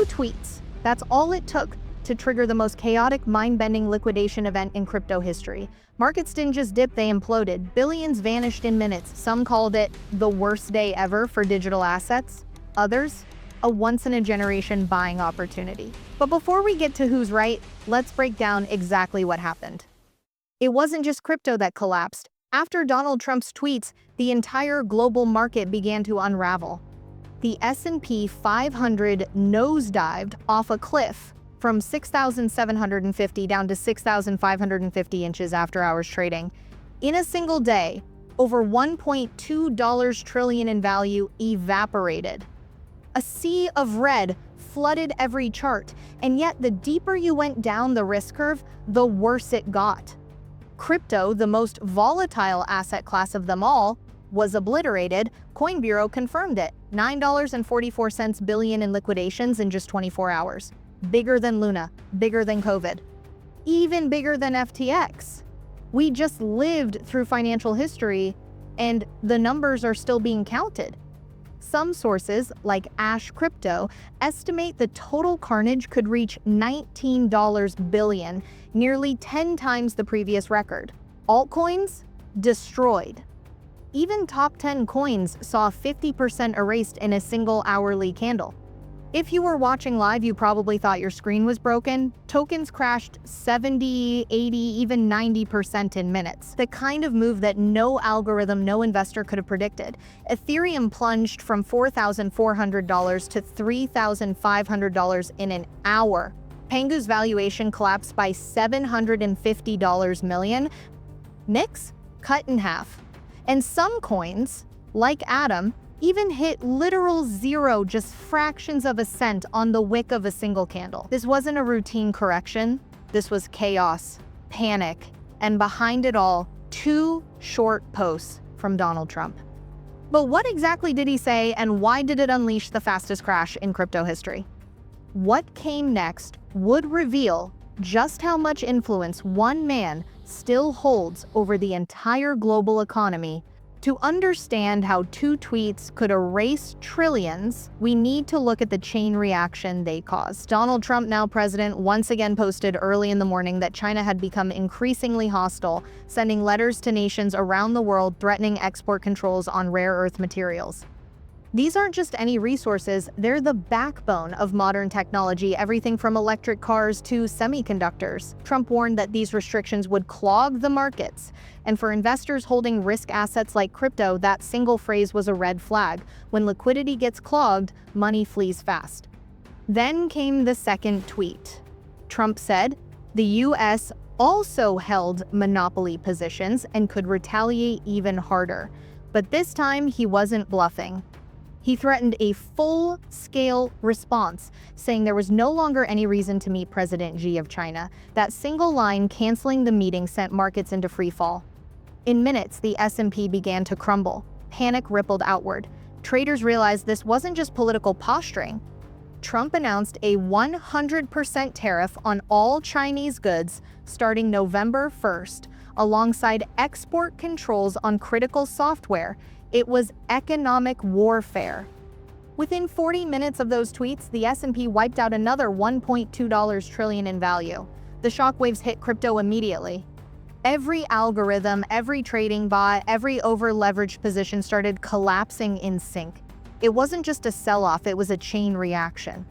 tweets. That's all it took to trigger the most chaotic, mind-bending liquidation event in crypto history. Markets didn't just dip, they imploded. Billions vanished in minutes. Some called it the worst day ever for digital assets. Others, a once-in-a-generation buying opportunity. But before we get to who's right, let's break down exactly what happened. It wasn't just crypto that collapsed. After Donald Trump's tweets, the entire global market began to unravel. The S&P 500 nosedived off a cliff from 6,750 down to 6,550 inches after hours trading. In a single day, over $1.2 trillion in value evaporated. A sea of red flooded every chart, and yet the deeper you went down the risk curve, the worse it got. Crypto, the most volatile asset class of them all, was obliterated. Coin Bureau confirmed it. $9.44 billion in liquidations in just 24 hours. Bigger than Luna, bigger than COVID, even bigger than FTX. We just lived through financial history, and the numbers are still being counted. Some sources, like Ash Crypto, estimate the total carnage could reach $19 billion, nearly 10 times the previous record. Altcoins? Destroyed. Even top 10 coins saw 50% erased in a single hourly candle. If you were watching live, you probably thought your screen was broken. Tokens crashed 70, 80, even 90% in minutes. The kind of move that no algorithm, no investor could have predicted. Ethereum plunged from $4,400 to $3,500 in an hour. Pengu's valuation collapsed by $750 million. Nix cut in half. And some coins, like Atom, even hit literal zero, just fractions of a cent on the wick of a single candle. This wasn't a routine correction. This was chaos, panic, and behind it all, 2 short posts from Donald Trump. But what exactly did he say, and why did it unleash the fastest crash in crypto history? What came next would reveal just how much influence one man still holds over the entire global economy. To understand how 2 tweets could erase trillions, we need to look at the chain reaction they caused. Donald Trump, now president, once again posted early in the morning that China had become increasingly hostile, sending letters to nations around the world threatening export controls on rare earth materials. These aren't just any resources, they're the backbone of modern technology, everything from electric cars to semiconductors. Trump warned that these restrictions would clog the markets, and for investors holding risk assets like crypto, that single phrase was a red flag. When liquidity gets clogged, money flees fast. Then came the second tweet. Trump said the US also held monopoly positions and could retaliate even harder. But this time, he wasn't bluffing. He threatened a full-scale response, saying there was no longer any reason to meet President Xi of China. That single line canceling the meeting sent markets into free fall. In minutes, the S&P began to crumble. Panic rippled outward. Traders realized this wasn't just political posturing. Trump announced a 100% tariff on all Chinese goods starting November 1st, alongside export controls on critical software. It was economic warfare. Within 40 minutes of those tweets, the S&P wiped out another $1.2 trillion in value. The shockwaves hit crypto immediately. Every algorithm, every trading bot, every over-leveraged position started collapsing in sync. It wasn't just a sell-off, it was a chain reaction.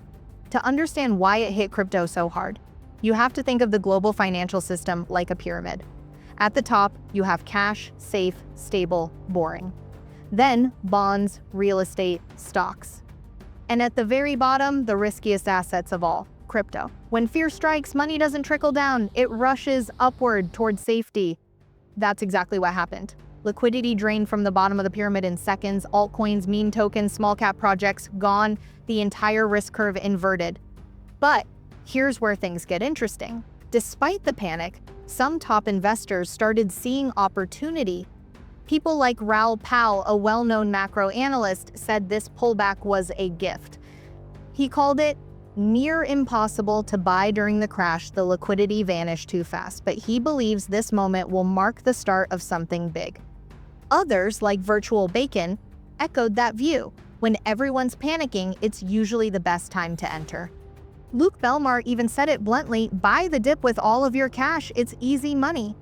To understand why it hit crypto so hard, you have to think of the global financial system like a pyramid. At the top, you have cash, safe, stable, boring. Then bonds, real estate, stocks. And at the very bottom, the riskiest assets of all, crypto. When fear strikes, money doesn't trickle down, it rushes upward toward safety. That's exactly what happened. Liquidity drained from the bottom of the pyramid in seconds, altcoins, meme tokens, small cap projects gone, the entire risk curve inverted. But here's where things get interesting. Despite the panic, some top investors started seeing opportunity. People like Raoul Pal, a well-known macro analyst, said this pullback was a gift. He called it near impossible to buy during the crash. The liquidity vanished too fast, but he believes this moment will mark the start of something big. Others, like Virtual Bacon, echoed that view. When everyone's panicking, it's usually the best time to enter. Luke Belmar even said it bluntly, "Buy the dip with all of your cash, it's easy money."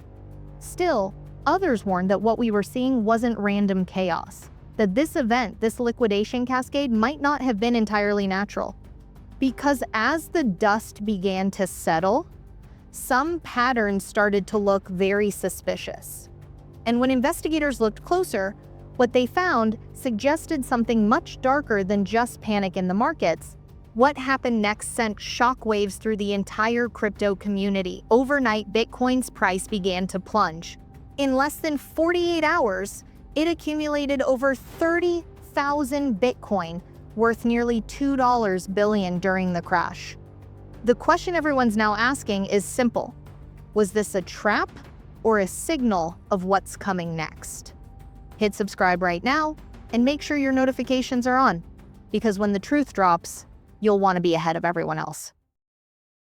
Still, others warned that what we were seeing wasn't random chaos, that this event, this liquidation cascade, might not have been entirely natural. Because as the dust began to settle, some patterns started to look very suspicious. And when investigators looked closer, what they found suggested something much darker than just panic in the markets. What happened next sent shockwaves through the entire crypto community. Overnight, Bitcoin's price began to plunge. In less than 48 hours, it accumulated over 30,000 Bitcoin, worth nearly $2 billion during the crash. The question everyone's now asking is simple. Was this a trap or a signal of what's coming next? Hit subscribe right now and make sure your notifications are on, because when the truth drops, you'll want to be ahead of everyone else.